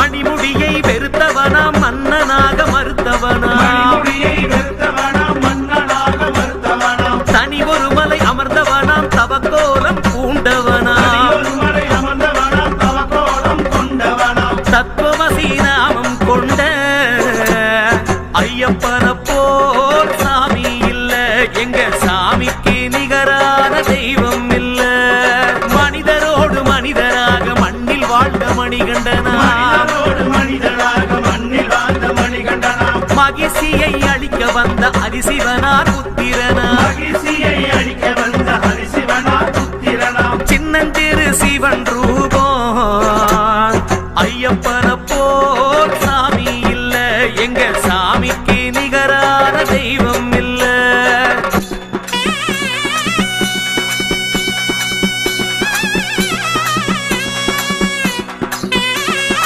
மணிமுடியை வெறுத்தவனாம் மன்னனாக மறுத்தவனாம் தனி ஒரு மலை அமர்ந்தவனாம் தவக்கோலம் பூண்டவனாம் தத்துவமசி நாமம் கொண்ட ஐயப்பன போல் சாமி இல்ல எங்க சாமிக்கு நிகரான தெய்வம் இல்ல மனிதரோடு மனிதராக மண்ணில் வாழ்ந்த மணிகண்டனா மகிழ்ச்சியை அளிக்க வந்த ஹரிசிவனார் புத்திரனா சின்னஞ்சிறு சிவன் ரூபம் ஐயப்பன போ